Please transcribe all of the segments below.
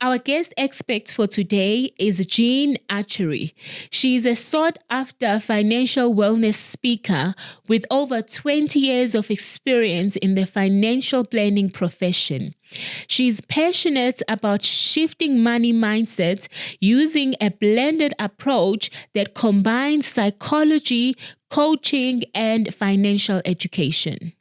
Our guest expert for today is Jean Archery. She is a sought-after financial wellness speaker with over 20 years of experience in the financial planning profession. She's passionate about shifting money mindsets using a blended approach that combines psychology, coaching, and financial education.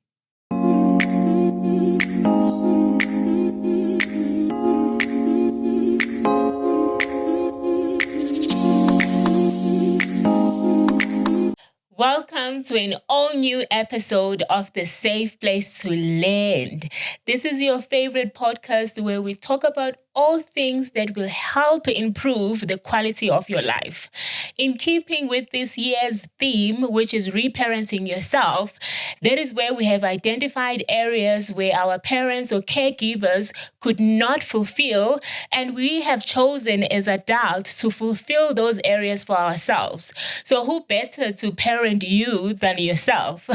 Welcome to an all-new episode of The Safe Place to Land. This is your favorite podcast where we talk about all things that will help improve the quality of your life. In keeping with this year's theme, which is reparenting yourself, that is where we have identified areas where our parents or caregivers could not fulfill, and we have chosen as adults to fulfill those areas for ourselves. So who better to parent you than yourself?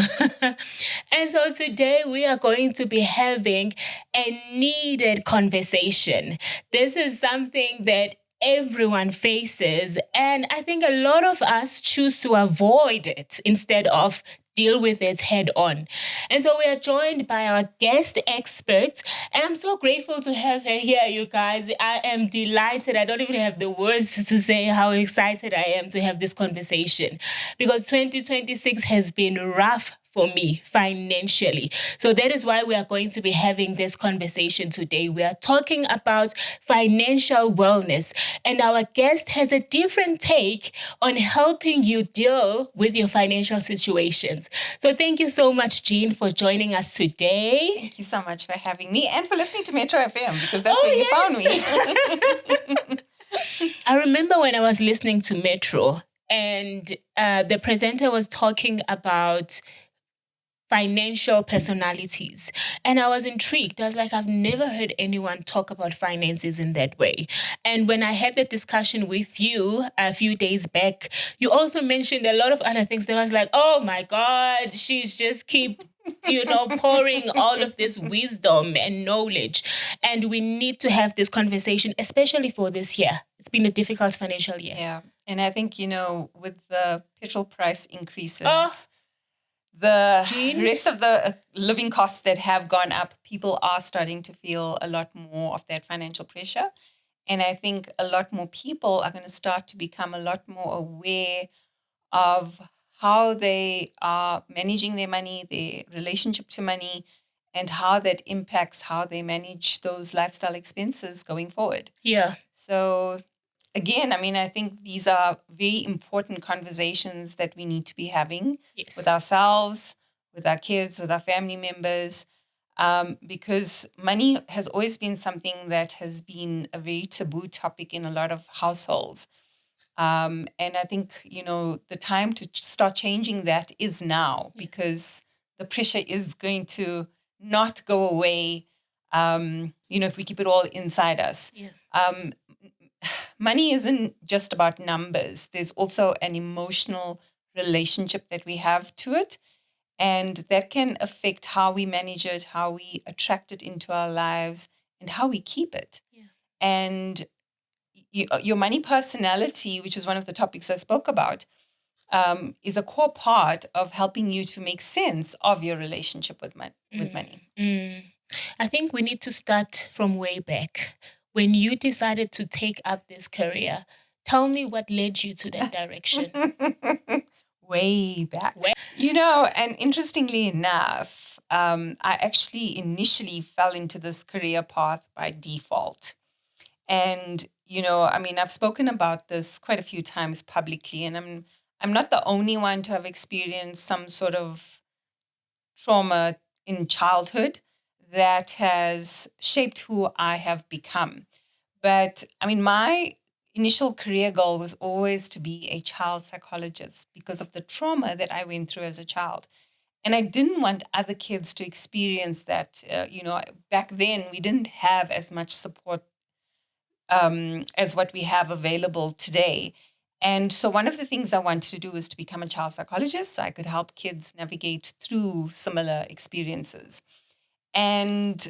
And so today we are going to be having a needed conversation. This is something that everyone faces, and I think a lot of us choose to avoid it instead of deal with it head on. And so we are joined by our guest expert, and I'm so grateful to have her here, you guys. I am delighted. I don't even have the words to say how excited I am to have this conversation, because 2026 has been rough for me financially. So that is why we are going to be having this conversation today. We are talking about financial wellness, and our guest has a different take on helping you deal with your financial situations. So thank you so much, Jean, for joining us today. Thank you so much for having me and for listening to Metro FM, because that's where you found me. I remember when I was listening to Metro, and the presenter was talking about financial personalities. And I was intrigued. I was like, I've never heard anyone talk about finances in that way. And when I had the discussion with you a few days back, you also mentioned a lot of other things that I was like, oh my God, she's just keep pouring all of this wisdom and knowledge. And we need to have this conversation, especially for this year. It's been a difficult financial year. Yeah. And I think, with the petrol price increases, the rest of the living costs that have gone up, people are starting to feel a lot more of that financial pressure. And I think a lot more people are going to start to become a lot more aware of how they are managing their money, their relationship to money, and how that impacts how they manage those lifestyle expenses going forward. Yeah. So again, I think these are very important conversations that we need to be having with ourselves, with our kids, with our family members, because money has always been something that has been a very taboo topic in a lot of households. And I think, the time to start changing that is now, because the pressure is going to not go away, if we keep it all inside us. Yeah. Money isn't just about numbers. There's also an emotional relationship that we have to it. And that can affect how we manage it, how we attract it into our lives, and how we keep it. Yeah. And your money personality, which is one of the topics I spoke about, is a core part of helping you to make sense of your relationship with money. I think we need to start from way back. When you decided to take up this career, tell me what led you to that direction. Way back. And interestingly enough, I actually initially fell into this career path by default. And, I've spoken about this quite a few times publicly, and I'm not the only one to have experienced some sort of trauma in childhood that has shaped who I have become. But my initial career goal was always to be a child psychologist because of the trauma that I went through as a child. And I didn't want other kids to experience that. Back then we didn't have as much support as what we have available today. And so one of the things I wanted to do was to become a child psychologist so I could help kids navigate through similar experiences. And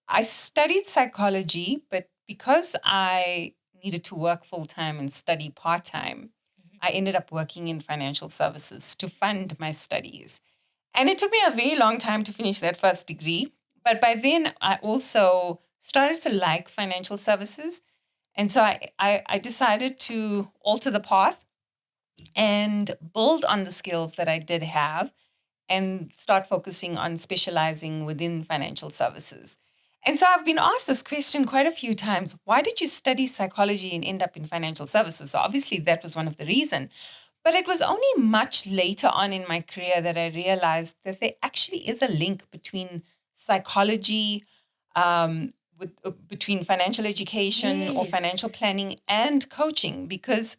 I studied psychology, but because I needed to work full time and study part time, I ended up working in financial services to fund my studies. And it took me a very long time to finish that first degree. But by then, I also started to like financial services. And so I decided to alter the path and build on the skills that I did have and start focusing on specializing within financial services. And so I've been asked this question quite a few times. Why did you study psychology and end up in financial services? So obviously that was one of the reasons. But it was only much later on in my career that I realized that there actually is a link between psychology, between financial education or financial Yes. planning and coaching, because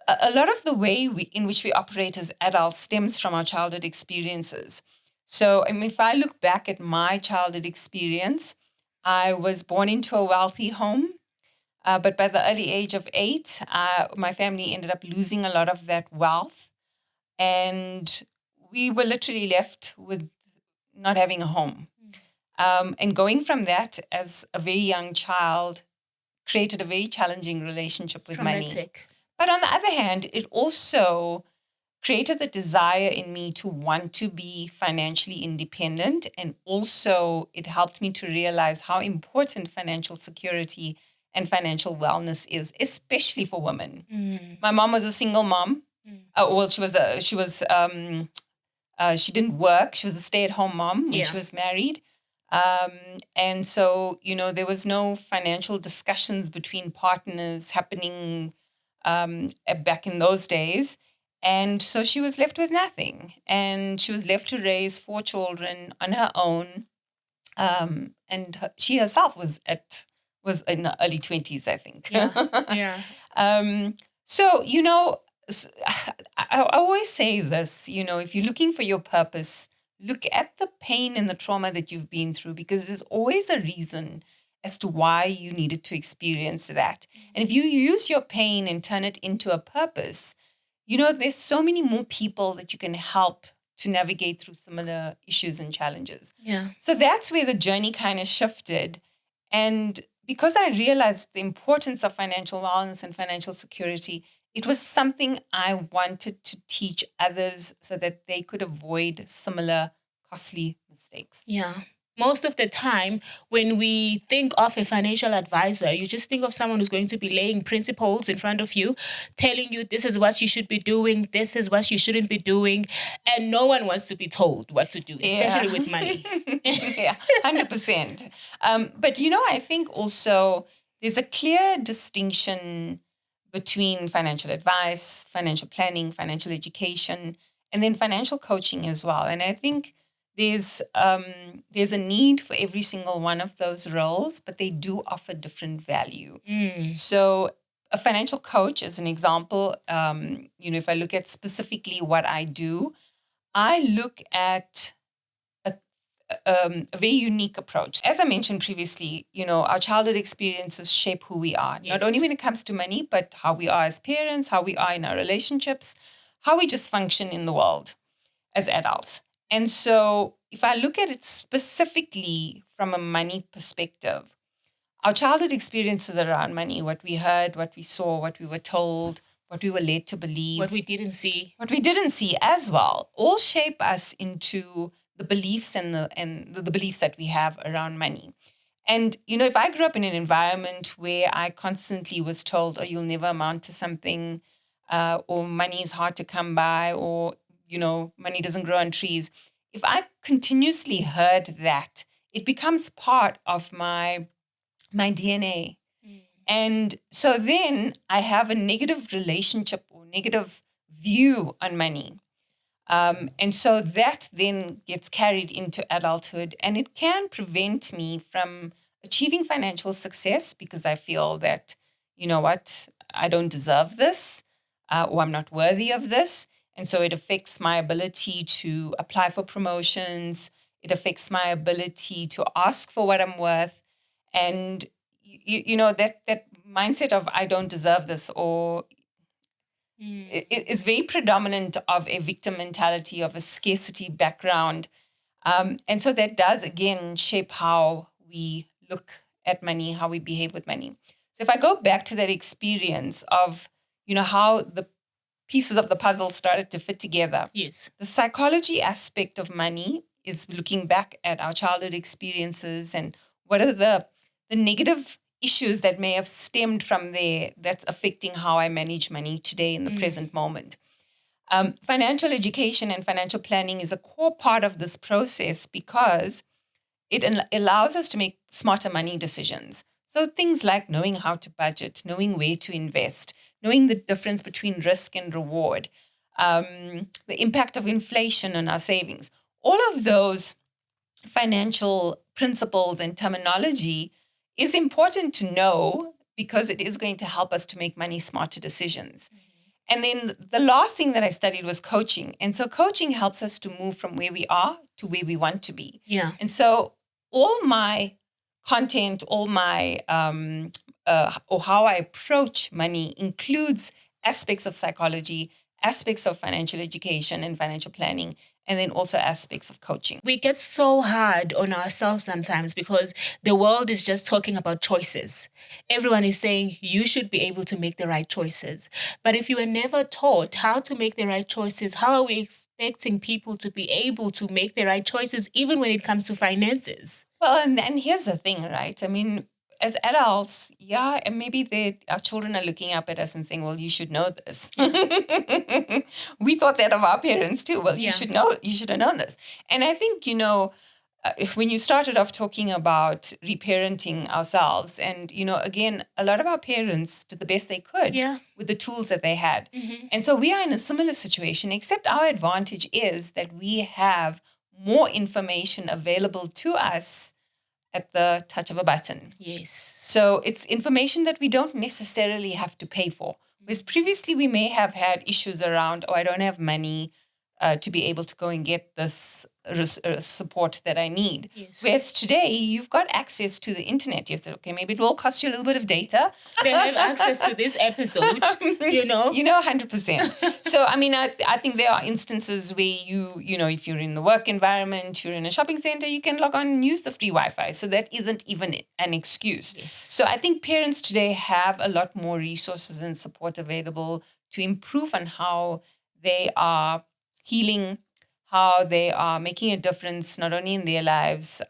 a lot of the way in which we operate as adults stems from our childhood experiences. So, I mean, if I look back at my childhood experience, I was born into a wealthy home, but by the early age of 8, my family ended up losing a lot of that wealth. And we were literally left with not having a home. And going from that as a very young child created a very challenging relationship with money. Traumatic. But on the other hand, it also created the desire in me to want to be financially independent. And also, it helped me to realize how important financial security and financial wellness is, especially for women. My mom was a single mom. Well, she didn't work. She was a stay-at-home mom when she was married. And so, there was no financial discussions between partners happening back in those days. And so she was left with nothing. And she was left to raise 4 children on her own. She herself was in the early 20s, I think. Yeah. So, I always say this, if you're looking for your purpose, look at the pain and the trauma that you've been through, because there's always a reason as to why you needed to experience that. And if you use your pain and turn it into a purpose, there's so many more people that you can help to navigate through similar issues and challenges. Yeah. So that's where the journey kind of shifted. And because I realized the importance of financial wellness and financial security, it was something I wanted to teach others so that they could avoid similar costly mistakes. Yeah. Most of the time, when we think of a financial advisor, you just think of someone who's going to be laying principles in front of you, telling you this is what you should be doing, this is what you shouldn't be doing. And no one wants to be told what to do, especially with money. Yeah, 100%. But, I think also there's a clear distinction between financial advice, financial planning, financial education, and then financial coaching as well. And I think there's a need for every single one of those roles, but they do offer different value. So a financial coach, as an example, if I look at specifically what I do, I look at a very unique approach. As I mentioned previously, our childhood experiences shape who we are, not only when it comes to money, but how we are as parents, how we are in our relationships, how we just function in the world as adults. And so if I look at it specifically from a money perspective, our childhood experiences around money, what we heard, what we saw, what we were told, what we were led to believe, what we didn't see as well, all shape us into the beliefs and the beliefs that we have around money. And, if I grew up in an environment where I constantly was told, oh, you'll never amount to something, or money is hard to come by, or, money doesn't grow on trees. If I continuously heard that, it becomes part of my DNA. And so then I have a negative relationship or negative view on money. And so that then gets carried into adulthood, and it can prevent me from achieving financial success because I feel that, I don't deserve this, or I'm not worthy of this. And so it affects my ability to apply for promotions. It affects my ability to ask for what I'm worth. And, that mindset of I don't deserve this, or is very predominant of a victim mentality, of a scarcity background. And so that does, again, shape how we look at money, how we behave with money. So if I go back to that experience of, how the pieces of the puzzle started to fit together. Yes. The psychology aspect of money is looking back at our childhood experiences and what are the negative issues that may have stemmed from there that's affecting how I manage money today in the present moment. Financial education and financial planning is a core part of this process because it allows us to make smarter money decisions. So things like knowing how to budget, knowing where to invest, knowing the difference between risk and reward, the impact of inflation on our savings. All of those financial principles and terminology is important to know because it is going to help us to make money smarter decisions. And then the last thing that I studied was coaching. And so coaching helps us to move from where we are to where we want to be. Yeah. And so all my content, all my, or how I approach money includes aspects of psychology, aspects of financial education and financial planning, and then also aspects of coaching. We get so hard on ourselves sometimes because the world is just talking about choices. Everyone is saying you should be able to make the right choices. But if you were never taught how to make the right choices, how are we expecting people to be able to make the right choices even when it comes to finances? Well, and here's the thing, right? I mean, as adults, yeah, and maybe our children are looking up at us and saying, well, you should know this. We thought that of our parents too. Well, you should have known this. And I think, when you started off talking about reparenting ourselves, and, again, a lot of our parents did the best they could with the tools that they had. Mm-hmm. And so we are in a similar situation, except our advantage is that we have more information available to us at the touch of a button. Yes. So it's information that we don't necessarily have to pay for. Whereas previously we may have had issues around, I don't have money to be able to go and get this support that I need. Yes. Whereas today you've got access to the internet. You say, okay, maybe it will cost you a little bit of data. They have access to this episode, 100%. So, I mean, I think there are instances where if you're in the work environment, you're in a shopping center, you can log on and use the free Wi-Fi. So that isn't even an excuse. Yes. So I think parents today have a lot more resources and support available to improve on how they are healing, how they are making a difference, not only in their lives,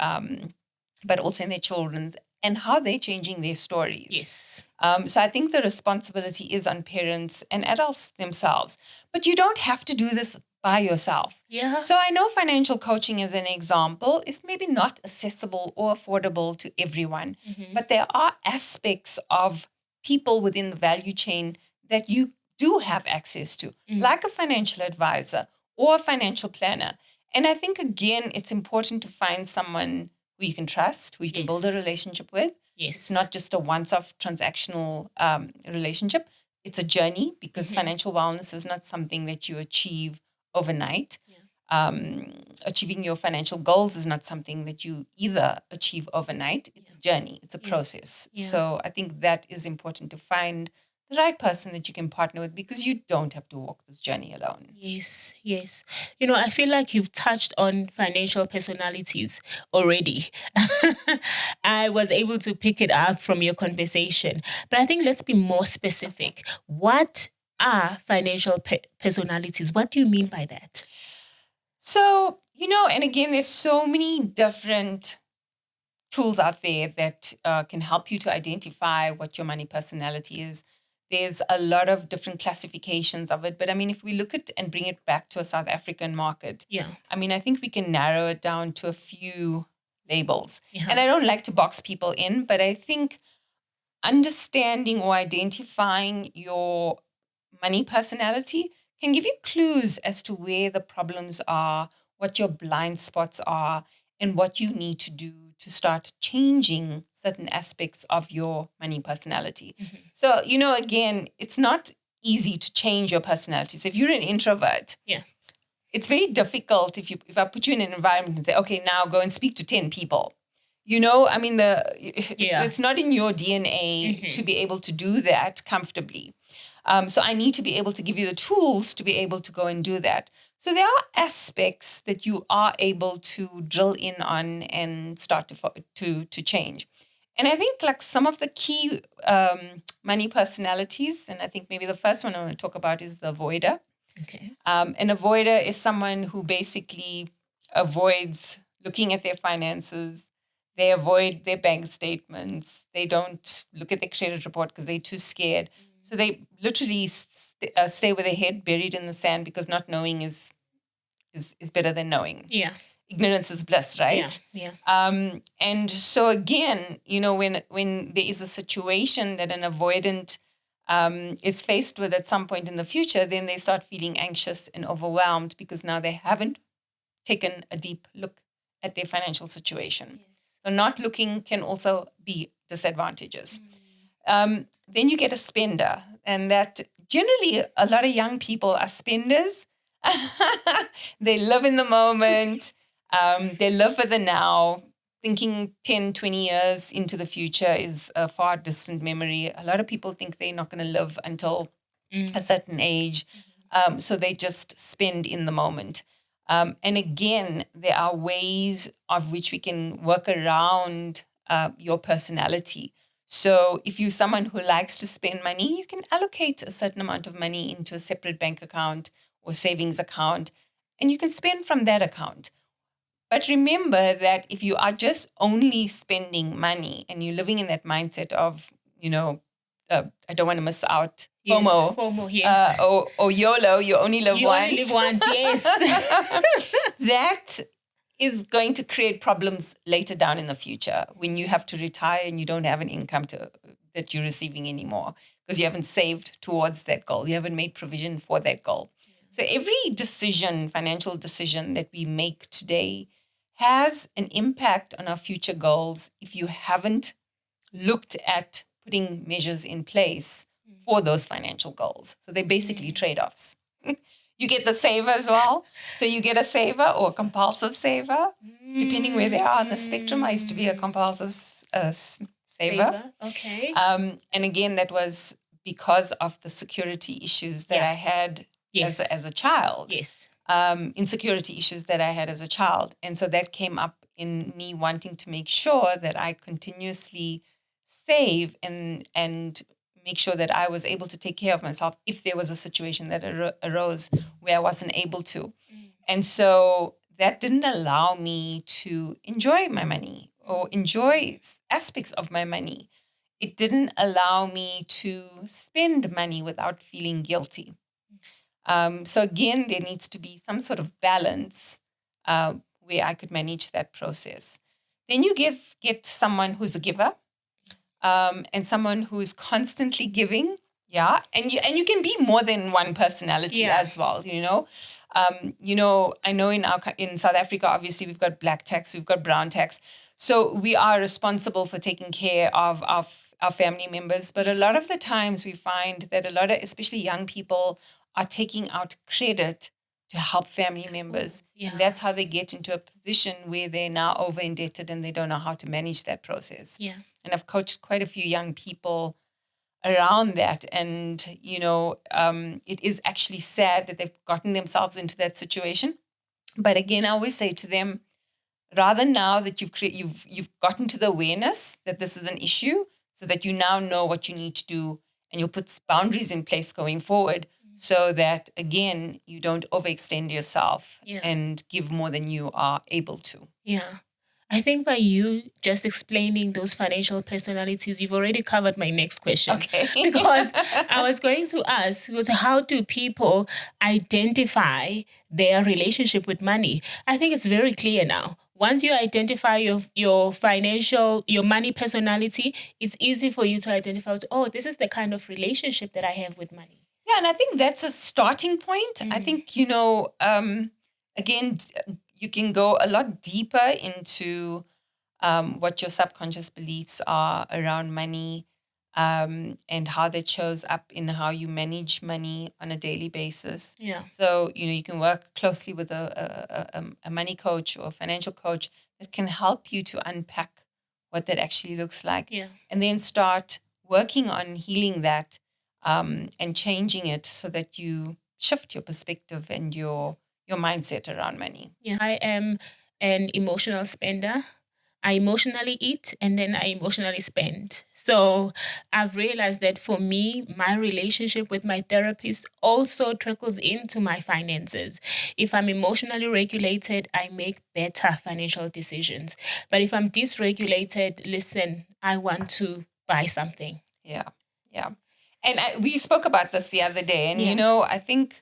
but also in their children's, and how they're changing their stories. Yes. So I think the responsibility is on parents and adults themselves. But you don't have to do this by yourself. Yeah. So I know financial coaching, as an example, is maybe not accessible or affordable to everyone. Mm-hmm. But there are aspects of people within the value chain that you do have access to, like a financial advisor or a financial planner. And I think, again, it's important to find someone who you can trust, who you can build a relationship with. Yes. It's not just a once-off transactional relationship. It's a journey because financial wellness is not something that you achieve overnight. Yeah. Achieving your financial goals is not something that you either achieve overnight. It's a journey. It's a process. Yeah. So I think that is important to find the right person that you can partner with because you don't have to walk this journey alone. Yes, yes. I feel like you've touched on financial personalities already. I was able to pick it up from your conversation. But I think let's be more specific. What are financial personalities? What do you mean by that? So, and again, there's so many different tools out there that can help you to identify what your money personality is. There's a lot of different classifications of it. But I mean, if we look at and bring it back to a South African market, I mean, I think we can narrow it down to a few labels. Yeah. And I don't like to box people in, but I think understanding or identifying your money personality can give you clues as to where the problems are, what your blind spots are, and what you need to do to start changing certain aspects of your money personality. Mm-hmm. So, again, it's not easy to change your personality. So if you're an introvert, it's very difficult if I put you in an environment and say, okay, now go and speak to 10 people. I mean, it's not in your DNA to be able to do that comfortably. So I need to be able to give you the tools to be able to go and do that. So there are aspects that you are able to drill in on and start to change. And I think like some of the key money personalities, and I think maybe the first one I want to talk about is the avoider. Okay. An avoider is someone who basically avoids looking at their finances. They avoid their bank statements. They don't look at their credit report because they're too scared. So they literally stay with their head buried in the sand because not knowing is better than knowing. Yeah. Ignorance is bliss, right? Yeah. And so again, when there is a situation that an avoidant is faced with at some point in the future, then they start feeling anxious and overwhelmed because now they haven't taken a deep look at their financial situation. Yes. So not looking can also be disadvantages. Then you get a spender, and that generally a lot of young people are spenders. They live in the moment. They live for the now. Thinking 10, 20 years into the future is a far distant memory. A lot of people think they're not going to live until a certain age. So they just spend in the moment. And again, there are ways of which we can work around your personality. So if you're someone who likes to spend money, you can allocate a certain amount of money into a separate bank account or savings account, and you can spend from that account. But remember that if you are just only spending money and you're living in that mindset of, I don't want to miss out, FOMO, FOMO, yes. Or YOLO, you only live you once. only live once, yes. That is going to create problems later down in the future when you have to retire and you don't have an income that you're receiving anymore because you haven't saved towards that goal. You haven't made provision for that goal. So every financial decision that we make today has an impact on our future goals if you haven't looked at putting measures in place for those financial goals. So they're basically trade-offs. You get the saver as well. So you get a saver or a compulsive saver, depending where they are on the spectrum. I used to be a compulsive saver. Okay. And again, that was because of the security issues that I had as a child. Yes. Insecurity issues that I had as a child. And so that came up in me wanting to make sure that I continuously save and make sure that I was able to take care of myself if there was a situation that arose where I wasn't able to. And so that didn't allow me to enjoy my money or enjoy aspects of my money. It didn't allow me to spend money without feeling guilty. So again, there needs to be some sort of balance where I could manage that process. Then you get someone who's a giver. And someone who is constantly giving, and you can be more than one personality as well. I know in South Africa, obviously we've got black tax, we've got brown tax, so we are responsible for taking care of our family members. But a lot of the times we find that a lot of, especially young people, are taking out credit to help family members. And that's how they get into a position where they're now over indebted and they don't know how to manage that process. And I've coached quite a few young people around that. And, it is actually sad that they've gotten themselves into that situation. But again, I always say to them, rather now that you've gotten to the awareness that this is an issue so that you now know what you need to do and you'll put boundaries in place going forward so that, again, you don't overextend yourself and give more than you are able to. Yeah. I think by you just explaining those financial personalities, you've already covered my next question. Okay. Because I was going to ask, how do people identify their relationship with money? I think it's very clear now. Once you identify your money personality, it's easy for you to identify, this is the kind of relationship that I have with money. Yeah, and I think that's a starting point. I think, again, you can go a lot deeper into what your subconscious beliefs are around money and how that shows up in how you manage money on a daily basis. Yeah. So, you can work closely with a money coach or a financial coach that can help you to unpack what that actually looks like. Yeah. And then start working on healing that and changing it so that you shift your perspective and your mindset around money. Yeah, I am an emotional spender. I emotionally eat and then I emotionally spend. So I've realized that for me, my relationship with my therapist also trickles into my finances. If I'm emotionally regulated, I make better financial decisions. But if I'm dysregulated, listen, I want to buy something. Yeah. Yeah. And we spoke about this the other day. And, Yeah. I think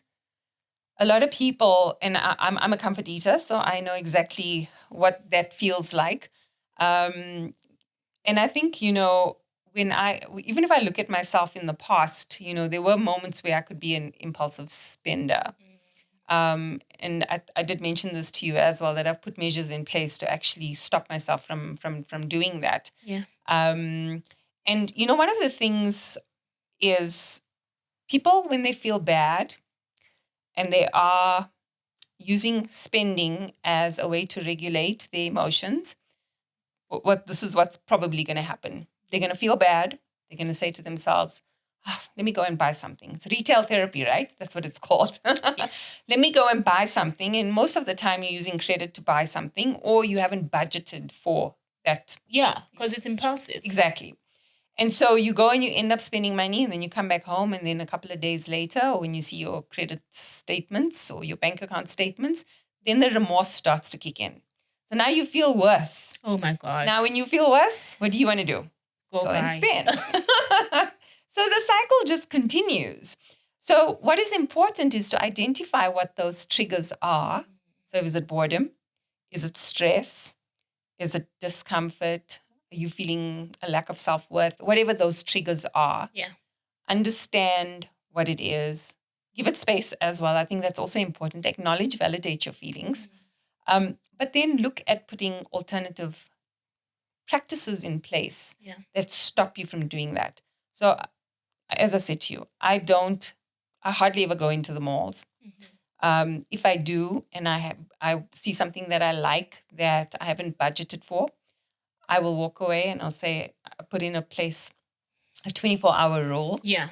a lot of people, and I'm a comfort eater, so I know exactly what that feels like. And I think, when even if I look at myself in the past, there were moments where I could be an impulsive spender. And I did mention this to you as well, that I've put measures in place to actually stop myself from doing that. Yeah. And one of the things is people, when they feel bad and they are using spending as a way to regulate their emotions, this is what's probably going to happen. They're going to feel bad. They're going to say to themselves, let me go and buy something. It's retail therapy, right? That's what it's called. Yes. Let me go and buy something. And most of the time you're using credit to buy something, or you haven't budgeted for that. Yeah, because it's impulsive. Exactly. And so you go and you end up spending money, and then you come back home, and then a couple of days later, or when you see your credit statements or your bank account statements, then the remorse starts to kick in. So now you feel worse. Oh my God. Now, when you feel worse, what do you want to do? Go and buy. spend. So the cycle just continues. So what is important is to identify what those triggers are. So is it boredom? Is it stress? Is it discomfort? Are you feeling a lack of self-worth? Whatever those triggers are. Yeah. Understand what it is. Give it space as well. I think that's also important. Acknowledge, validate your feelings. But then look at putting alternative practices in place that stop you from doing that. So as I said to you, I hardly ever go into the malls. If I do, and I see something that I like that I haven't budgeted for, I will walk away and I'll say, I put in a 24-hour rule. Yeah.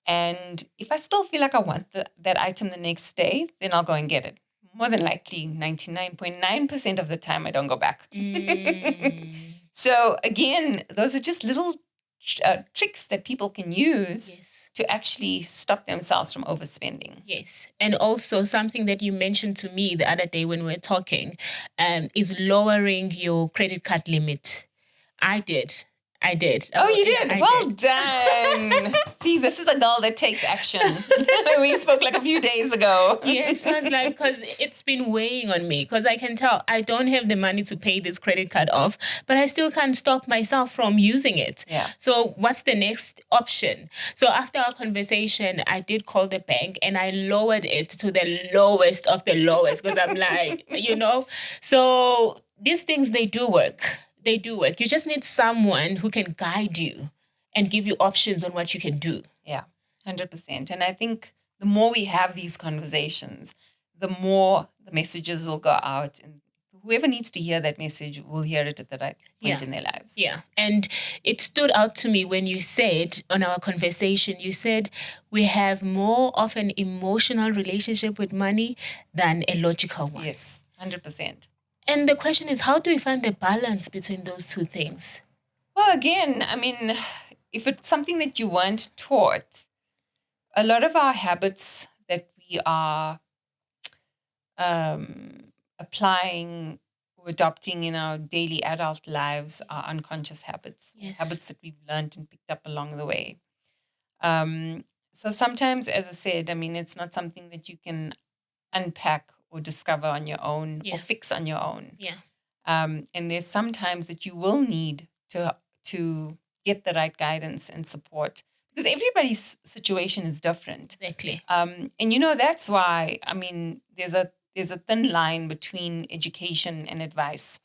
And if I still feel like I want that item the next day, then I'll go and get it. More than likely, 99.9% of the time, I don't go back. So again, those are just little tricks that people can use to actually stop themselves from overspending. Yes. And also something that you mentioned to me the other day when we were talking is lowering your credit card limit. I did. Oh, you did? Well done. See, this is a girl that takes action. We spoke like a few days ago. Yes, I was like, because it's been weighing on me. Because I can tell I don't have the money to pay this credit card off, but I still can't stop myself from using it. Yeah. So what's the next option? So after our conversation, I did call the bank and I lowered it to the lowest of the lowest because I'm like, So these things, they do work. They do work. You just need someone who can guide you and give you options on what you can do. Yeah, 100%. And I think the more we have these conversations, the more the messages will go out, and whoever needs to hear that message will hear it at the right point in their lives. Yeah. And it stood out to me when you said on our conversation, you said we have more of an emotional relationship with money than a logical one. Yes, 100%. And the question is, how do we find the balance between those two things? Well, again, I mean, if it's something that you weren't taught, a lot of our habits that we are applying or adopting in our daily adult lives are unconscious habits, habits that we've learned and picked up along the way. So sometimes, as I said, I mean, it's not something that you can unpack or discover on your own or fix on your own. Yeah. And there's sometimes that you will need to get the right guidance and support, because everybody's situation is different. Exactly. And that's why, I mean, there's a thin line between education and advice.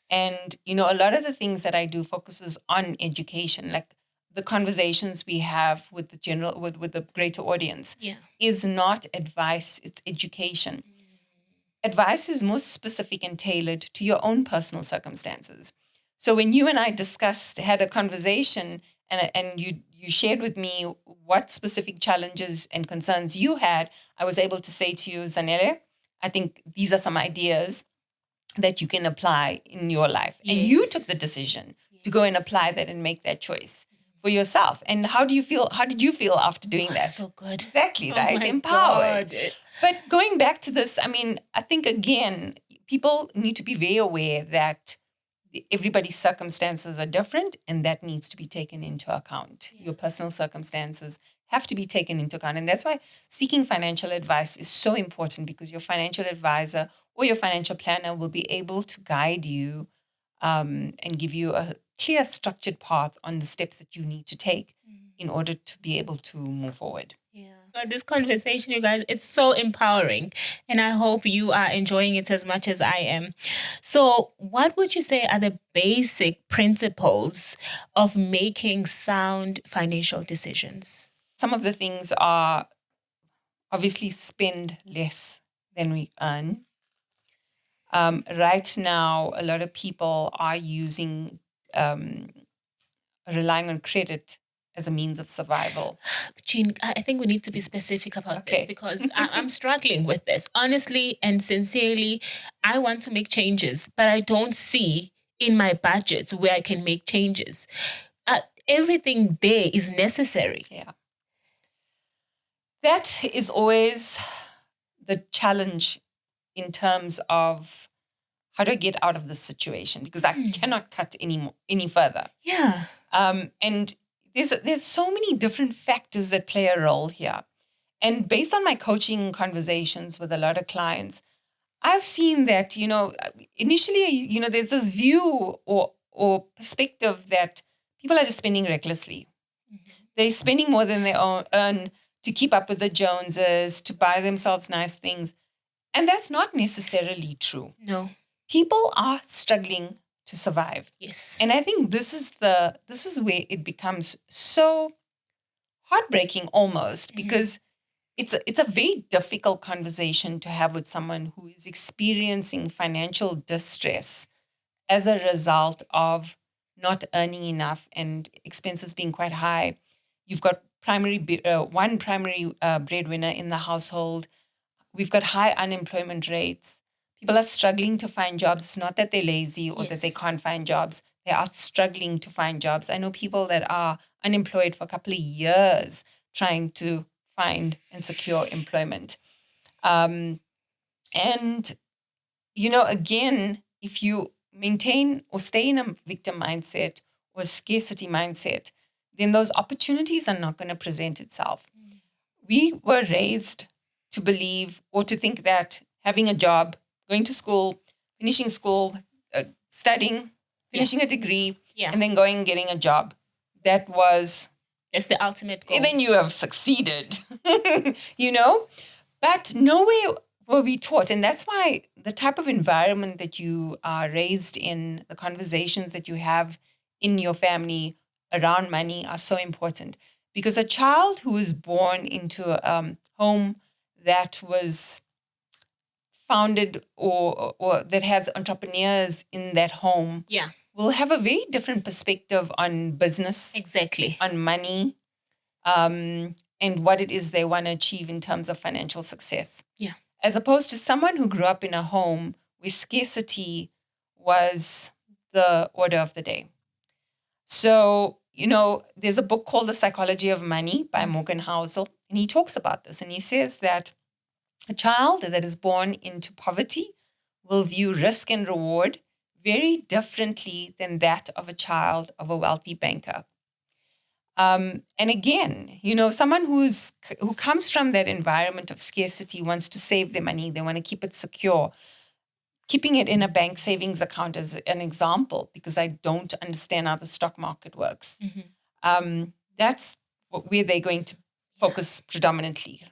And a lot of the things that I do focuses on education, like the conversations we have with the with the greater audience is not advice, it's education. Advice is more specific and tailored to your own personal circumstances. So when you and I had a conversation, and you shared with me what specific challenges and concerns you had, I was able to say to you, Zanele, I think these are some ideas. that you can apply in your life. And you Yes. took the decision to go and apply that and make that choice for yourself. And how do you feel? How did you feel after doing that? So good. Exactly, Oh right? my Empowered. God. But going back to this, I mean, I think again, people need to be very aware that everybody's circumstances are different, and that needs to be taken into account. Your personal circumstances have to be taken into account. And that's why seeking financial advice is so important, because your financial advisor or your financial planner will be able to guide you and give you a clear, structured path on the steps that you need to take in order to be able to move forward. This conversation, you guys, it's so empowering, and I hope you are enjoying it as much as I am. So, what would you say are the basic principles of making sound financial decisions? Some of the things are obviously spend less than we earn. Right now, a lot of people are relying on credit as a means of survival. Jean, I think we need to be specific about this, Okay. because I'm struggling with this. Honestly and sincerely, I want to make changes, but I don't see in my budgets where I can make changes. Everything there is necessary. Yeah. That is always the challenge in terms of how do I get out of this situation, because I cannot cut any further. Yeah. And there's so many different factors that play a role here. And based on my coaching conversations with a lot of clients, I've seen that, initially, there's this view or perspective that people are just spending recklessly. They're spending more than they earn to keep up with the Joneses, to buy themselves nice things. And that's not necessarily true. No. People are struggling to survive. Yes. And I think this is where it becomes so heartbreaking almost, because it's a very difficult conversation to have with someone who is experiencing financial distress as a result of not earning enough and expenses being quite high. You've got one primary breadwinner in the household. We've got high unemployment rates. People are struggling to find jobs. It's not that they're lazy or that they can't find jobs. They are struggling to find jobs. I know people that are unemployed for a couple of years trying to find and secure employment. And, again, if you maintain or stay in a victim mindset or a scarcity mindset, then those opportunities are not going to present itself. We were raised to believe or to think that having a job, going to school, finishing school, studying, finishing a degree, and then going and getting a job, it's the ultimate goal. And then you have succeeded, But nowhere were we taught. And that's why the type of environment that you are raised in, the conversations that you have in your family around money are so important. Because a child who is born into a home that was founded or that has entrepreneurs in that home will have a very different perspective on business, exactly, on money, and what it is they want to achieve in terms of financial success. Yeah. As opposed to someone who grew up in a home where scarcity was the order of the day. So, there's a book called The Psychology of Money by Morgan Housel, and he talks about this, and he says that a child that is born into poverty will view risk and reward very differently than that of a child of a wealthy banker. And again, someone who comes from that environment of scarcity wants to save their money. They want to keep it secure. Keeping it in a bank savings account is an example, because I don't understand how the stock market works. That's where they're going to focus predominantly.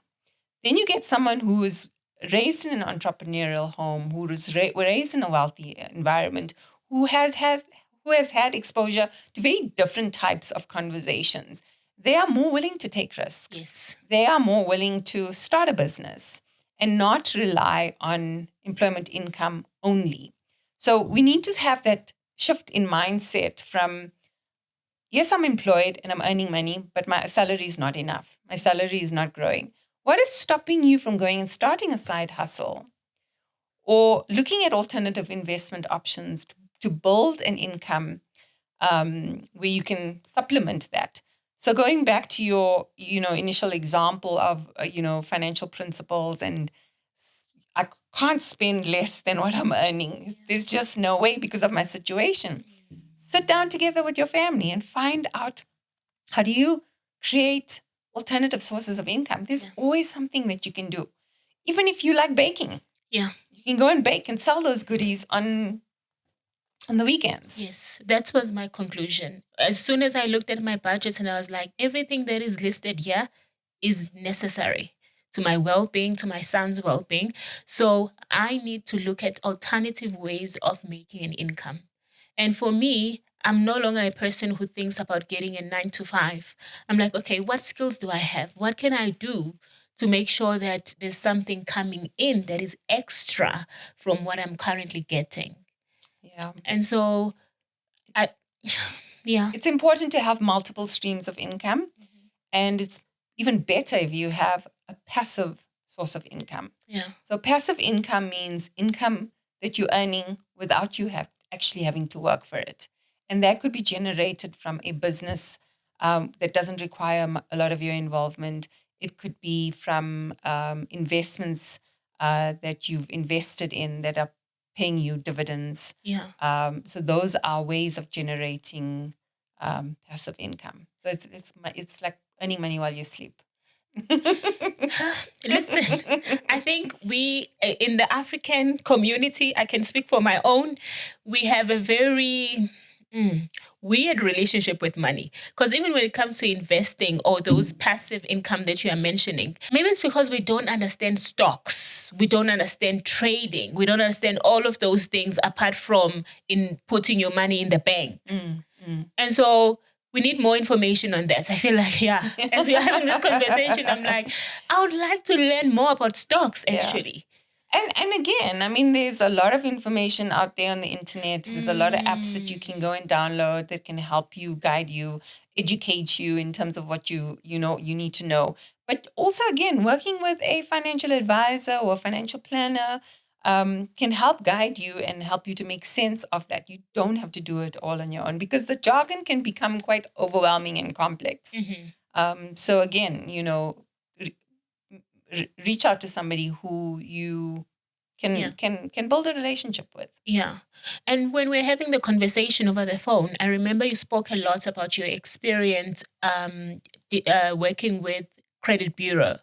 Then you get someone who is raised in an entrepreneurial home, who was raised in a wealthy environment, who has had exposure to very different types of conversations. They are more willing to take risks. Yes. They are more willing to start a business and not rely on employment income only. So we need to have that shift in mindset from, yes, I'm employed and I'm earning money, but my salary is not enough. My salary is not growing. What is stopping you from going and starting a side hustle? or looking at alternative investment options to build an income where you can supplement that. So going back to your, initial example of, financial principles, and I can't spend less than what I'm earning. There's just no way because of my situation. Sit down together with your family and find out, how do you create alternative sources of income? There's always something that you can do. Even if you like baking. Yeah. You can go and bake and sell those goodies on the weekends. Yes, that was my conclusion. As soon as I looked at my budget and I was like, everything that is listed here is necessary to my well-being, to my son's well-being. So I need to look at alternative ways of making an income. And for me, I'm no longer a person who thinks about getting a 9 to 5. I'm like, okay, what skills do I have? What can I do to make sure that there's something coming in that is extra from what I'm currently getting? Yeah. And so it's important to have multiple streams of income. And it's even better if you have a passive source of income. Yeah. So passive income means income that you're earning without you actually having to work for it. And that could be generated from a business that doesn't require a lot of your involvement. It could be from investments that you've invested in that are paying you dividends. Yeah. So those are ways of generating passive income. So it's like earning money while you sleep. Listen, I think we, in the African community, I can speak for my own, we have a very weird relationship with money. Because even when it comes to investing or those passive income that you are mentioning, maybe it's because we don't understand stocks. We don't understand trading. We don't understand all of those things apart from in putting your money in the bank. And so we need more information on that. I feel like, as we are having this conversation, I'm like, I would like to learn more about stocks, actually. And again, I mean, there's a lot of information out there on the internet. There's a lot of apps that you can go and download that can help you, guide you, educate you in terms of what you need to know. But also, again, working with a financial advisor or financial planner can help guide you and help you to make sense of that. You don't have to do it all on your own because the jargon can become quite overwhelming and complex. So again, reach out to somebody who you can build a relationship with. Yeah. And when we're having the conversation over the phone, I remember you spoke a lot about your experience working with credit bureau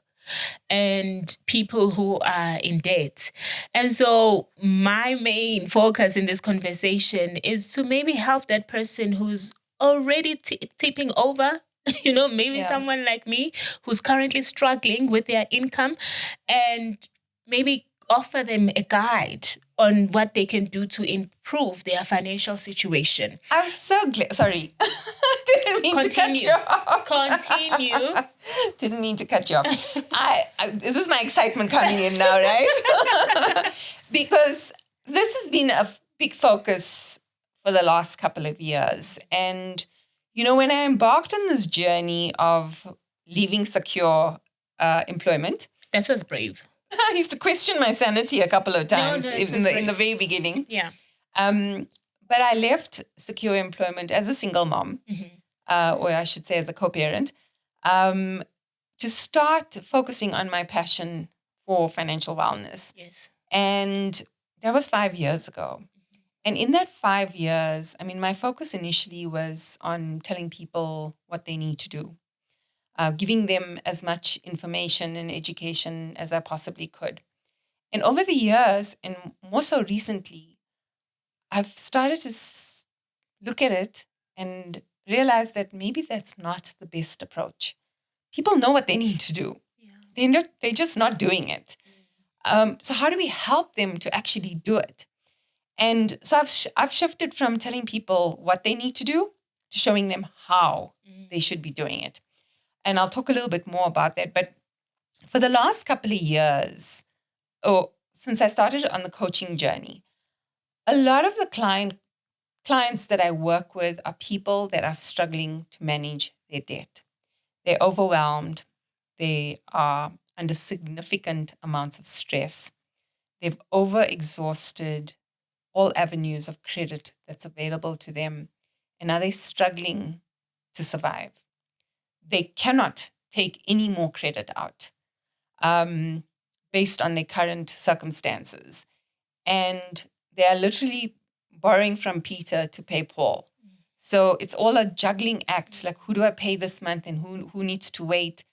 and people who are in debt. And so my main focus in this conversation is to maybe help that person who's already tipping over. Maybe someone like me who's currently struggling with their income, and maybe offer them a guide on what they can do to improve their financial situation. I'm so glad. Sorry. Didn't mean to cut you off. Continue. Didn't mean to cut you off. This is my excitement coming in now, right? Because this has been a big focus for the last couple of years. And when I embarked on this journey of leaving secure employment. That was brave. I used to question my sanity a couple of times in the very beginning. Yeah. But I left secure employment as a single mom, or I should say as a co-parent, to start focusing on my passion for financial wellness. Yes. And that was 5 years ago. And in that 5 years, I mean, my focus initially was on telling people what they need to do, giving them as much information and education as I possibly could. And over the years, and more so recently, I've started to look at it and realize that maybe that's not the best approach. People know what they need to do. Yeah. They're just not doing it. So how do we help them to actually do it? And so I've shifted from telling people what they need to do to showing them how they should be doing it. And I'll talk a little bit more about that. But for the last couple of years, or since I started on the coaching journey, a lot of the clients that I work with are people that are struggling to manage their debt. They're overwhelmed. They are under significant amounts of stress. They've overexhausted all avenues of credit that's available to them. And now they're struggling to survive. They cannot take any more credit out based on their current circumstances. And they are literally borrowing from Peter to pay Paul. So it's all a juggling act, like who do I pay this month and who needs to wait?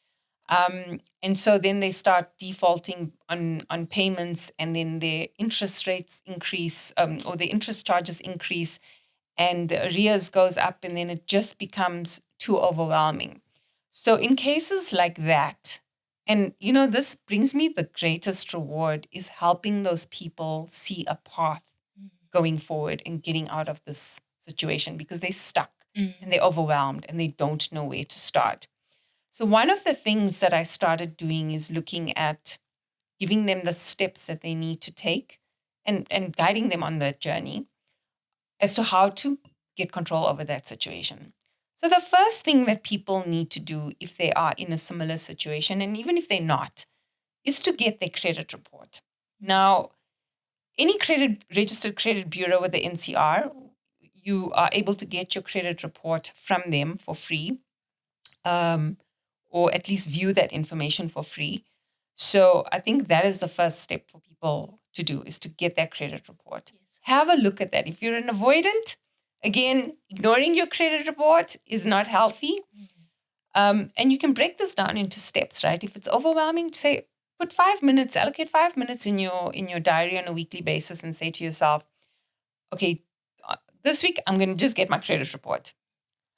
And so then they start defaulting on payments, and then their interest rates increase, or the interest charges increase, and the arrears goes up, and then it just becomes too overwhelming. So in cases like that, and this brings me the greatest reward, is helping those people see a path going forward and getting out of this situation, because they're stuck and they're overwhelmed and they don't know where to start. So one of the things that I started doing is looking at giving them the steps that they need to take and guiding them on that journey as to how to get control over that situation. So the first thing that people need to do if they are in a similar situation, and even if they're not, is to get their credit report. Now, any registered credit bureau with the NCR, you are able to get your credit report from them for free, or at least view that information for free. So I think that is the first step for people to do, is to get that credit report. Yes. Have a look at that. If you're an avoidant, again, ignoring your credit report is not healthy. And you can break this down into steps, right? If it's overwhelming, say, put 5 minutes, allocate 5 minutes in your diary on a weekly basis and say to yourself, okay, this week I'm going to just get my credit report.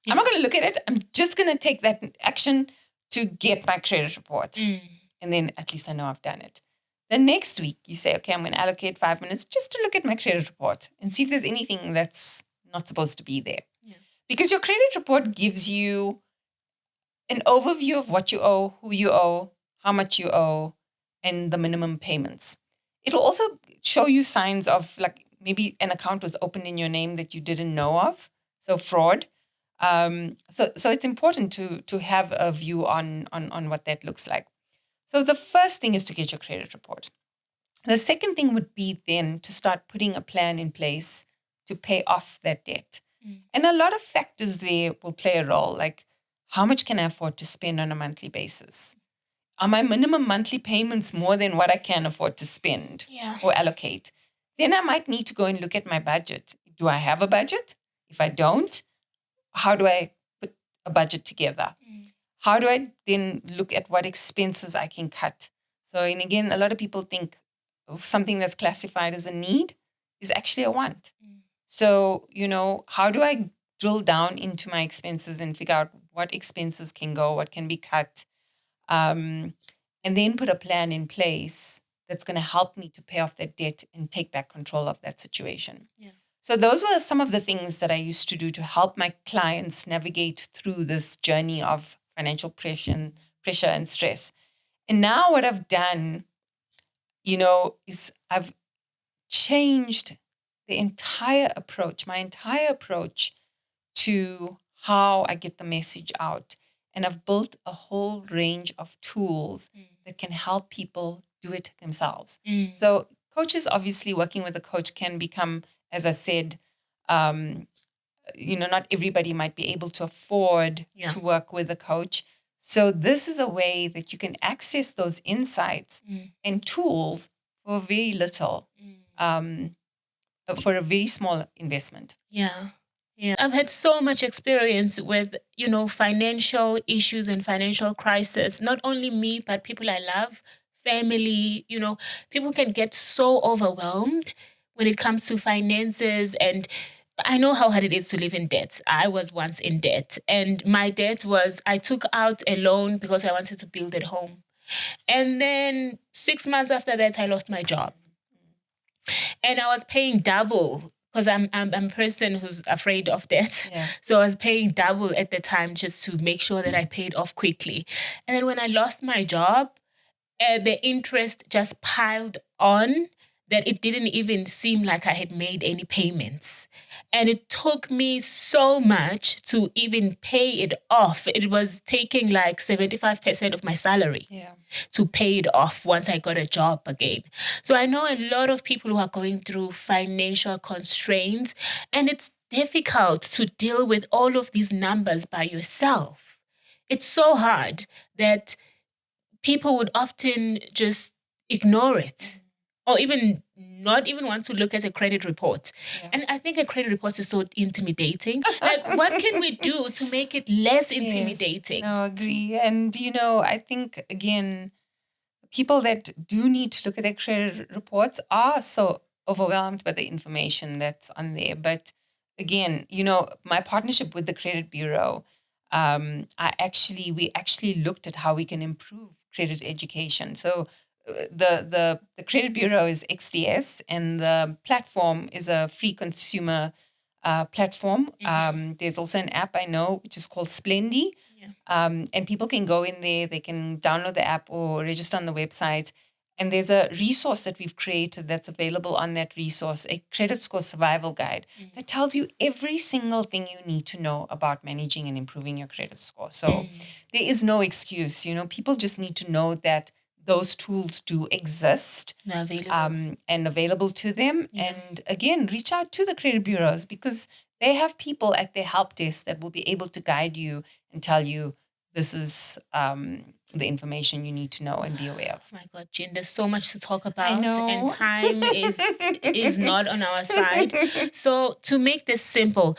I'm not going to look at it. I'm just going to take that action to get my credit report. And then at least I know I've done it. The next week you say, okay, I'm going to allocate 5 minutes just to look at my credit report and see if there's anything that's not supposed to be there. Yeah. Because your credit report gives you an overview of what you owe, who you owe, how much you owe, and the minimum payments. It'll also show you signs of, like, maybe an account was opened in your name that you didn't know of, so fraud. So it's important to have a view on what that looks like. So the first thing is to get your credit report. The second thing would be then to start putting a plan in place to pay off that debt. And a lot of factors there will play a role, like how much can I afford to spend on a monthly basis? Are my minimum monthly payments more than what I can afford to spend or allocate? Then I might need to go and look at my budget. Do I have a budget? If I don't, how do I put a budget together? How do I then look at what expenses I can cut? So, and again, a lot of people think something that's classified as a need is actually a want. So, how do I drill down into my expenses and figure out what expenses can go, what can be cut, and then put a plan in place that's going to help me to pay off that debt and take back control of that situation. Yeah. So those were some of the things that I used to do to help my clients navigate through this journey of financial pressure and stress. And now what I've done, is I've changed my entire approach to how I get the message out. And I've built a whole range of tools that can help people do it themselves. So coaches, obviously working with a coach can become, as I said, not everybody might be able to afford to work with a coach. So this is a way that you can access those insights and tools for very little, for a very small investment. Yeah. I've had so much experience with, financial issues and financial crisis. Not only me, but people I love, family, people can get so overwhelmed when it comes to finances. And I know how hard it is to live in debt. I was once in debt, and my debt was, I took out a loan because I wanted to build a home. And then 6 months after that, I lost my job. And I was paying double because I'm a person who's afraid of debt. Yeah. So I was paying double at the time just to make sure that I paid off quickly. And then when I lost my job, the interest just piled on. that it didn't even seem like I had made any payments. And it took me so much to even pay it off. It was taking like 75% of my salary to pay it off once I got a job again. So I know a lot of people who are going through financial constraints, and it's difficult to deal with all of these numbers by yourself. It's so hard that people would often just ignore it or even not even want to look at a credit report. And I think a credit report is so intimidating. Like, what can we do to make it less intimidating? Yes, no, agree. And, I think, again, people that do need to look at their credit reports are so overwhelmed by the information that's on there. But again, my partnership with the credit bureau, we actually looked at how we can improve credit education. So the credit bureau is XDS, and the platform is a free consumer platform. There's also an app I know which is called Splendy. And people can go in there, they can download the app or register on the website. And there's a resource that we've created that's available on that resource, a credit score survival guide that tells you every single thing you need to know about managing and improving your credit score. So there is no excuse. People just need to know that those tools do exist and available to them. And again, reach out to the credit bureaus because they have people at their help desk that will be able to guide you and tell you this is the information you need to know and be aware of. Oh my God, Jen, there's so much to talk about. I know. And time is not on our side. So to make this simple,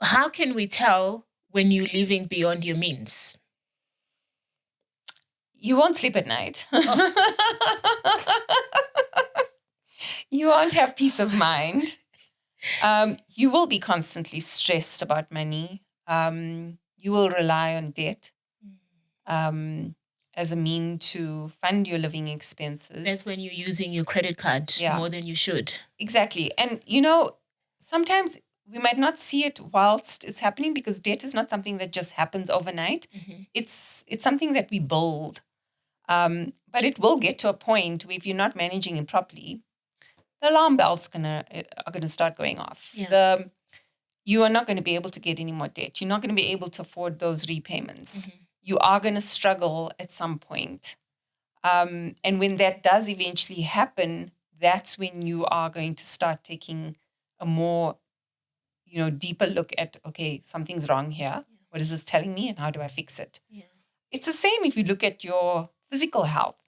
how can we tell when you're living beyond your means? You won't sleep at night. You won't have peace of mind. You will be constantly stressed about money. You will rely on debt as a mean to fund your living expenses. That's when you're using your credit card more than you should. Exactly. And, sometimes we might not see it whilst it's happening because debt is not something that just happens overnight. It's something that we build. But it will get to a point where if you're not managing it properly, the alarm bells are gonna start going off. You are not going to be able to get any more debt. You're not going to be able to afford those repayments. You are going to struggle at some point. And when that does eventually happen, that's when you are going to start taking a more, deeper look at, okay, something's wrong here. What is this telling me and how do I fix it? It's the same if you look at your physical health.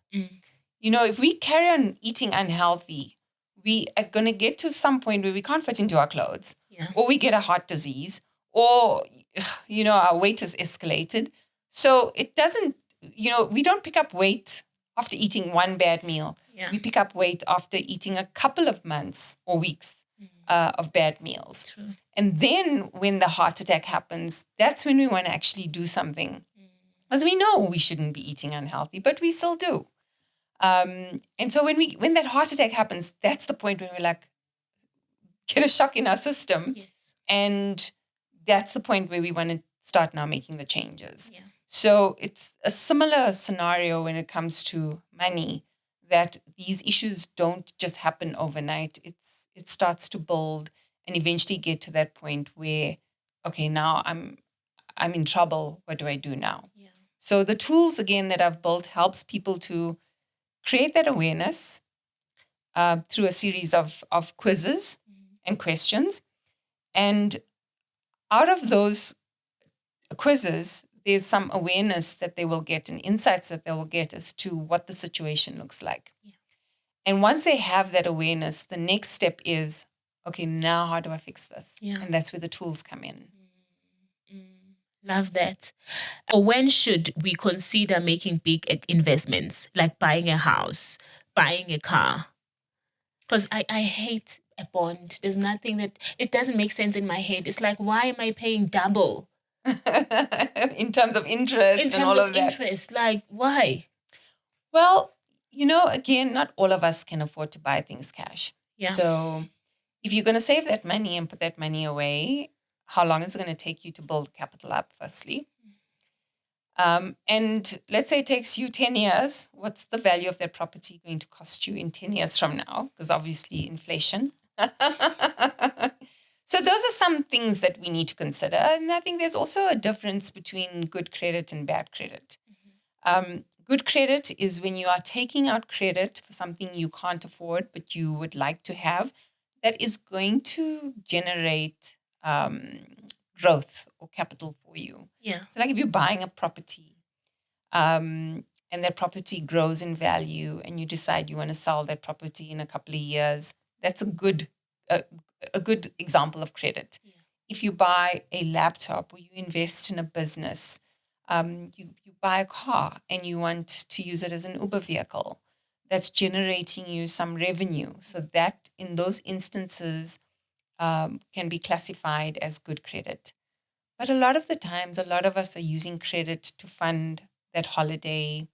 If we carry on eating unhealthy, we are going to get to some point where we can't fit into our clothes, or we get a heart disease, or, our weight is escalated. So it doesn't, we don't pick up weight after eating one bad meal. We pick up weight after eating a couple of months or weeks of bad meals. True. And then when the heart attack happens, that's when we want to actually do something. Because we know we shouldn't be eating unhealthy, but we still do. And so when that heart attack happens, that's the point when we're like, get a shock in our system. And that's the point where we want to start now making the changes. So it's a similar scenario when it comes to money, that these issues don't just happen overnight. It starts to build and eventually get to that point where, okay, now I'm in trouble. What do I do now? So the tools, again, that I've built helps people to create that awareness through a series of quizzes and questions. And out of those quizzes, there's some awareness that they will get and insights that they will get as to what the situation looks like. And once they have that awareness, the next step is, okay, now how do I fix this? And that's where the tools come in. Love that. When should we consider making big investments, like buying a house, buying a car? Because I hate a bond. There's nothing that, it doesn't make sense in my head. It's like, why am I paying double? In terms of interest and all of that. Interest, like, why? Well, again, not all of us can afford to buy things cash. So if you're going to save that money and put that money away, how long is it going to take you to build capital up, firstly? And let's say it takes you 10 years. What's the value of that property going to cost you in 10 years from now? Because obviously inflation. So those are some things that we need to consider. And I think there's also a difference between good credit and bad credit. Good credit is when you are taking out credit for something you can't afford, but you would like to have, that is going to generate growth or capital for you. Yeah. So like if you're buying a property and that property grows in value and you decide you want to sell that property in a couple of years, that's a good example of credit. Yeah. If you buy a laptop or you invest in a business, you buy a car and you want to use it as an Uber vehicle, that's generating you some revenue. So that in those instances can be classified as good credit. But a lot of the times, a lot of us are using credit to fund that holiday,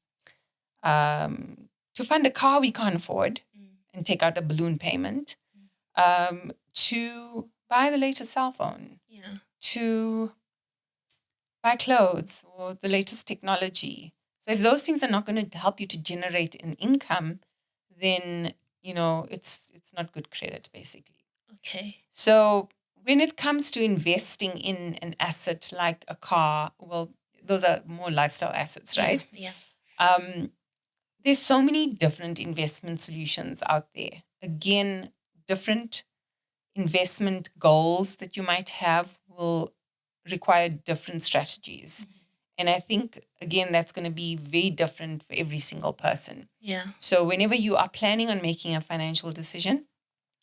to fund a car we can't afford and take out a balloon payment, to buy the latest cell phone, to buy clothes or the latest technology. So if those things are not going to help you to generate an income, then, it's not good credit, basically. Okay. So when it comes to investing in an asset like a car, well, those are more lifestyle assets, right? Yeah. There's so many different investment solutions out there. Again, different investment goals that you might have will require different strategies. And I think, again, that's going to be very different for every single person. Yeah. So whenever you are planning on making a financial decision,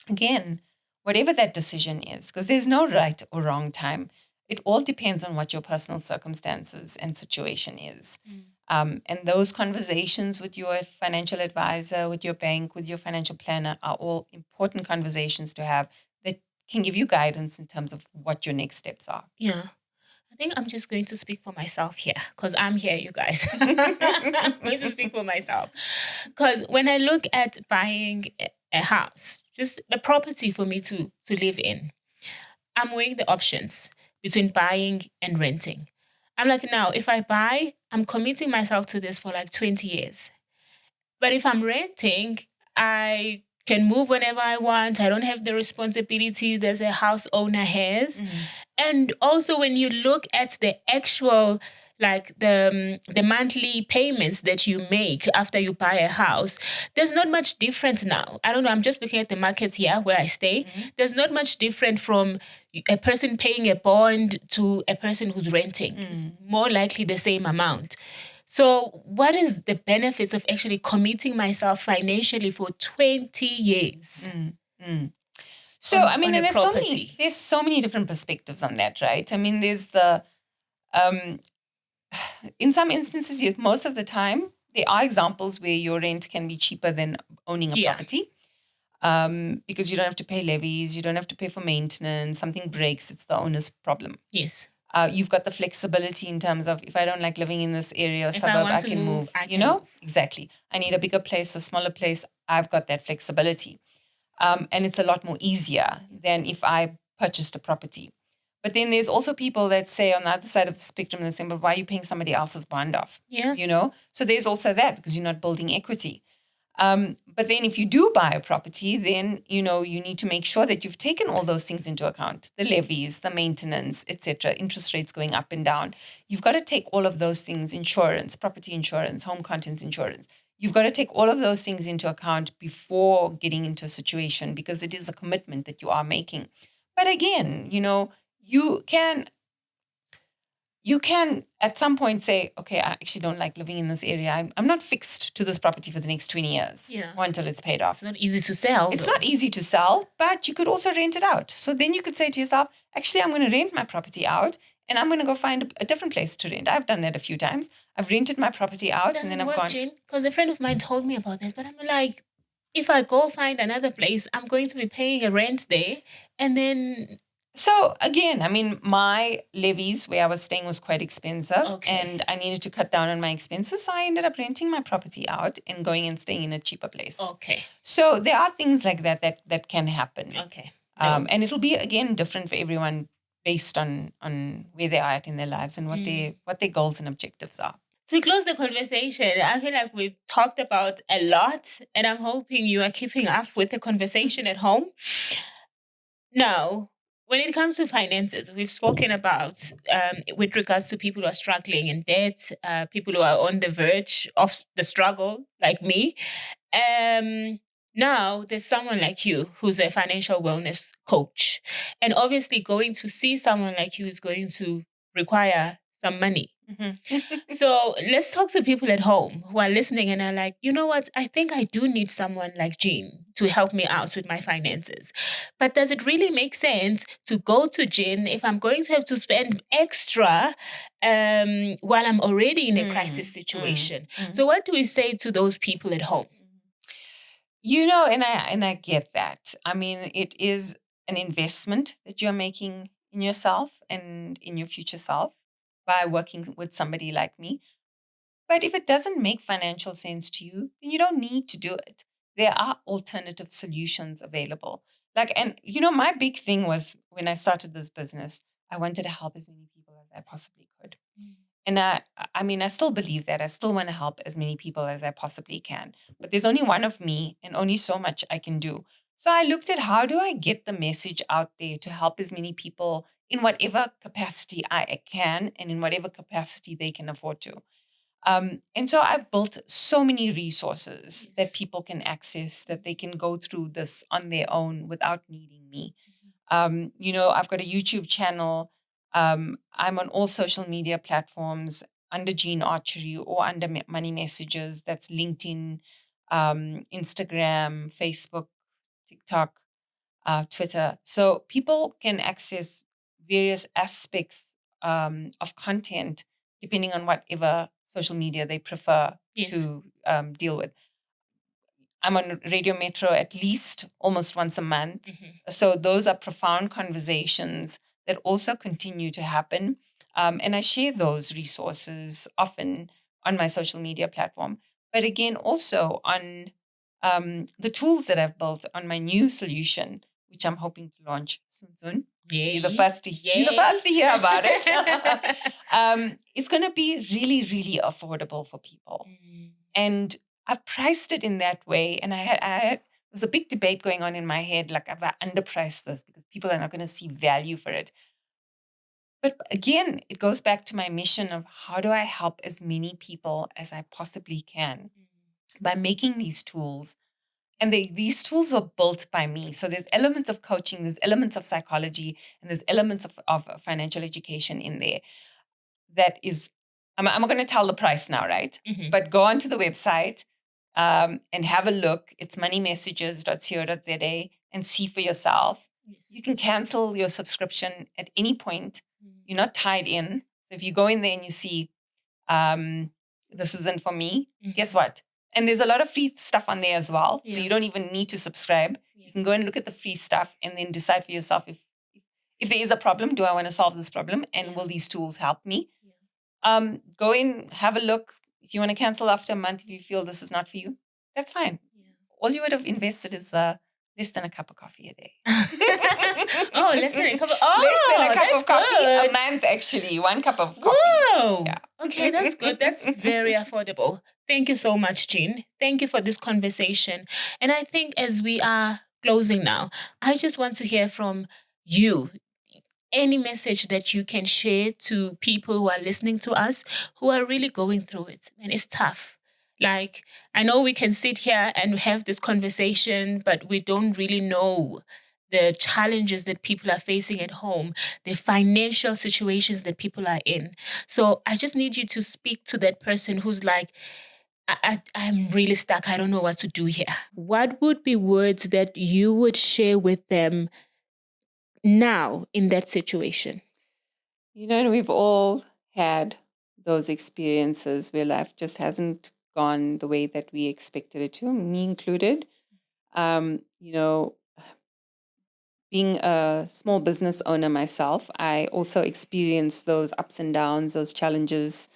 again, whatever that decision is, because there's no right or wrong time, it all depends on what your personal circumstances and situation is. And those conversations with your financial advisor, with your bank, with your financial planner are all important conversations to have that can give you guidance in terms of what your next steps are. Yeah. I think I'm just going to speak for myself here because I'm here, you guys. I'm going to speak for myself. Because when I look at buying a house, just a property for me to live in, I'm weighing the options between buying and renting. I'm like, now, if I buy, I'm committing myself to this for like 20 years. But if I'm renting, I can move whenever I want. I don't have the responsibility that a house owner has. And also when you look at the actual, like the monthly payments that you make after you buy a house, there's not much difference now. I don't know. I'm just looking at the markets here where I stay. There's not much different from a person paying a bond to a person who's renting. It's more likely the same amount. So what is the benefits of actually committing myself financially for 20 years? So, I mean, and there's so many different perspectives on that, right? I mean, there's in some instances, most of the time, there are examples where your rent can be cheaper than owning a property. Because you don't have to pay levies, you don't have to pay for maintenance, something breaks, it's the owner's problem. Yes. You've got the flexibility in terms of if I don't like living in this area or suburb, I can move. Exactly. I need a bigger place, a smaller place. I've got that flexibility. And it's a lot more easier than if I purchased a property. But then there's also people that say on the other side of the spectrum, they say, but why are you paying somebody else's bond off? Yeah. So there's also that because you're not building equity. But then if you do buy a property, then, you need to make sure that you've taken all those things into account, the levies, the maintenance, etc., interest rates going up and down. You've got to take all of those things, insurance, property insurance, home contents insurance. You've got to take all of those things into account before getting into a situation because it is a commitment that you are making. But again, you can at some point say, okay, I actually don't like living in this area. I'm not fixed to this property for the next 20 years until it's paid off. It's not easy to sell. It's not easy to sell, but you could also rent it out. So then you could say to yourself, actually, I'm going to rent my property out and I'm going to go find a different place to rent. I've done that a few times. I've rented my property out and then I've gone. Because a friend of mine told me about this, but I'm like, if I go find another place, I'm going to be paying a rent there and then... So again, I mean, my levies where I was staying was quite expensive and I needed to cut down on my expenses. So I ended up renting my property out and going and staying in a cheaper place. Okay. So there are things like that can happen. Okay. And it'll be, again, different for everyone based on where they are at in their lives and what their goals and objectives are. To close the conversation, I feel like we've talked about a lot, and I'm hoping you are keeping up with the conversation at home. Now, when it comes to finances, we've spoken about with regards to people who are struggling in debt, people who are on the verge of the struggle, like me. Now, there's someone like you who's a financial wellness coach. And obviously, going to see someone like you is going to require some money. So let's talk to people at home who are listening and are like, you know what? I think I do need someone like Jean to help me out with my finances. But does it really make sense to go to Jean if I'm going to have to spend extra while I'm already in a crisis situation? So what do we say to those people at home? You know, and I get that. I mean, it is an investment that you're making in yourself and in your future self by working with somebody like me. But if it doesn't make financial sense to you, then you don't need to do it. There are alternative solutions available. And my big thing was when I started this business, I wanted to help as many people as I possibly could. And I mean, I still believe that. I still want to help as many people as I possibly can. But there's only one of me and only so much I can do. So I looked at how do I get the message out there to help as many people in whatever capacity I can and in whatever capacity they can afford to. And so I've built so many resources that people can access, that they can go through this on their own without needing me. I've got a YouTube channel. I'm on all social media platforms under Jean Archery or under Money Messages. That's LinkedIn, Instagram, Facebook, TikTok, Twitter. So people can access various aspects of content depending on whatever social media they prefer to deal with. I'm on Radio Metro at least almost once a month. So those are profound conversations that also continue to happen. And I share those resources often on my social media platform. But again, also on the tools that I've built on my new solution, which I'm hoping to launch soon. You're the first to hear about it. It's going to be really, really affordable for people. And I've priced it in that way. And there was a big debate going on in my head, like, have I underpriced this because people are not going to see value for it? But again, it goes back to my mission of how do I help as many people as I possibly can by making these tools. And these tools were built by me. So there's elements of coaching, there's elements of psychology, and there's elements of financial education in there. That is, I'm going to tell the price now, right? But go onto the website and have a look. It's moneymessages.co.za and see for yourself. You can cancel your subscription at any point. You're not tied in. So if you go in there and you see, this isn't for me, guess what? And there's a lot of free stuff on there as well. So you don't even need to subscribe. You can go and look at the free stuff and then decide for yourself if there is a problem, do I want to solve this problem? And will these tools help me? Go in, have a look. If you want to cancel after a month, if you feel this is not for you, that's fine. All you would have invested is less than a cup of coffee a day. Less than a cup of coffee a month, actually. 1 cup of coffee. Whoa. Yeah. Okay, that's good. That's very affordable. Thank you so much, Jean. Thank you for this conversation. And I think as we are closing now, I just want to hear from you. Any message that you can share to people who are listening to us who are really going through it. And it's tough. Like, I know we can sit here and have this conversation, but we don't really know the challenges that people are facing at home, the financial situations that people are in. So I just need you to speak to that person who's like, I'm really stuck. I don't know what to do here. What would be words that you would share with them now in that situation? And we've all had those experiences where life just hasn't gone the way that we expected it to, me included. Being a small business owner myself, I also experience those ups and downs, those challenges.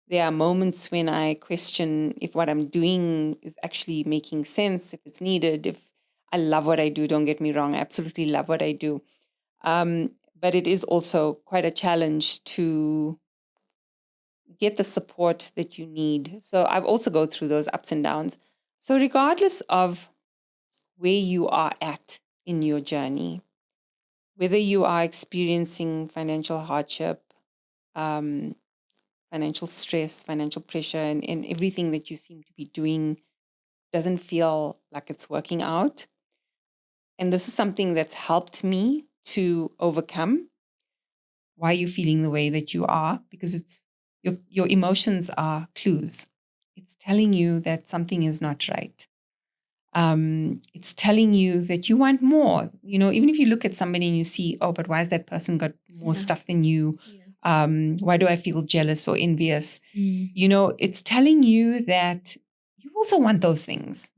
There are moments when I question if what I'm doing is actually making sense, if it's needed, if I love what I do, don't get me wrong, I absolutely love what I do. but it is also quite a challenge to get the support that you need. So I've also go through those ups and downs. So regardless of where you are at in your journey, whether you are experiencing financial hardship, financial stress, financial pressure, and everything that you seem to be doing doesn't feel like it's working out. And this is something that's helped me to overcome why you're feeling the way that you are, because it's your emotions are clues. It's telling you that something is not right. It's telling you that you want more. You know, even if you look at somebody and you see, oh, but why has that person got more stuff than you? Yeah. Why do I feel jealous or envious? You know, it's telling you that you also want those things.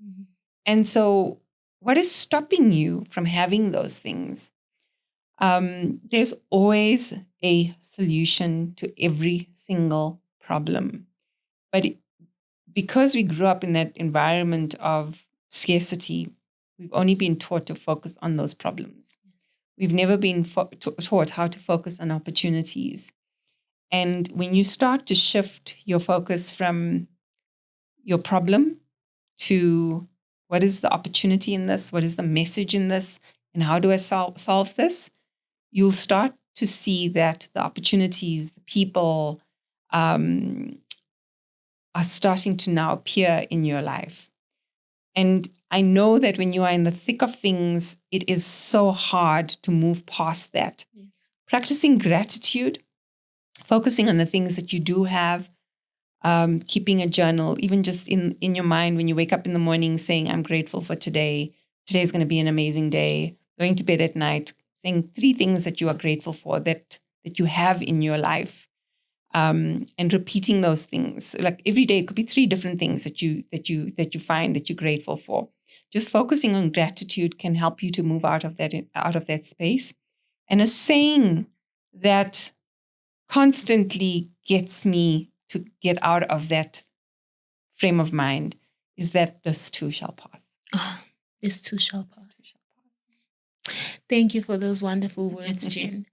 And so what is stopping you from having those things? There's always a solution to every single problem. But because we grew up in that environment of scarcity, we've only been taught to focus on those problems. We've never been taught how to focus on opportunities. And when you start to shift your focus from your problem to what is the opportunity in this, what is the message in this, and how do I solve this, you'll start to see that the opportunities, the people are starting to now appear in your life. And I know that when you are in the thick of things, it is so hard to move past that. Yes. Practicing gratitude, focusing on the things that you do have, keeping a journal, even just in your mind when you wake up in the morning saying, I'm grateful for today. Today's going to be an amazing day. Going to bed at night, saying 3 things that you are grateful for that you have in your life. And repeating those things. Like every day, it could be 3 different things that you find that you're grateful for. Just focusing on gratitude can help you to move out of that space. And a saying that constantly gets me to get out of that frame of mind is that this too shall pass. Oh, this too shall pass. Thank you for those wonderful words, Jen.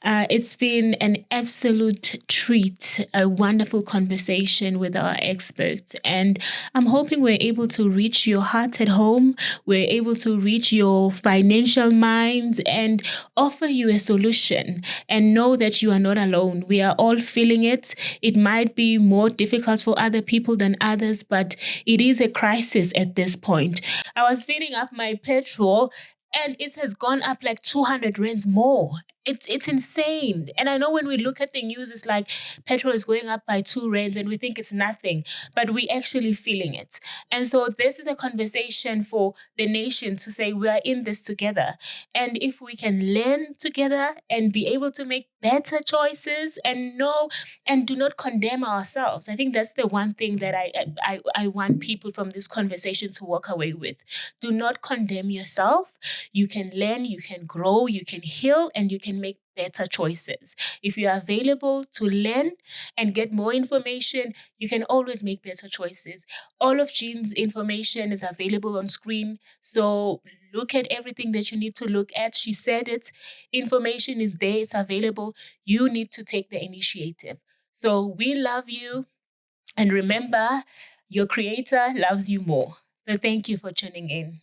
It's been an absolute treat, a wonderful conversation with our experts. And I'm hoping we're able to reach your heart at home. We're able to reach your financial minds and offer you a solution, and know that you are not alone. We are all feeling it. It might be more difficult for other people than others, but it is a crisis at this point. I was filling up my petrol, and it has gone up like 200 rands more. It's insane. And I know when we look at the news, it's like petrol is going up by 2 rands and we think it's nothing, but we actually feeling it. And so this is a conversation for the nation to say we are in this together. And if we can learn together and be able to make better choices and know and do not condemn ourselves. I think that's the one thing that I want people from this conversation to walk away with. Do not condemn yourself. You can learn, you can grow, you can heal, and you can make better choices. If you are available to learn and get more information, you can always make better choices. All of Jean's information is available on screen. So look at everything that you need to look at. She said it. Information is there. It's available. You need to take the initiative. So we love you. And remember, your creator loves you more. So thank you for tuning in.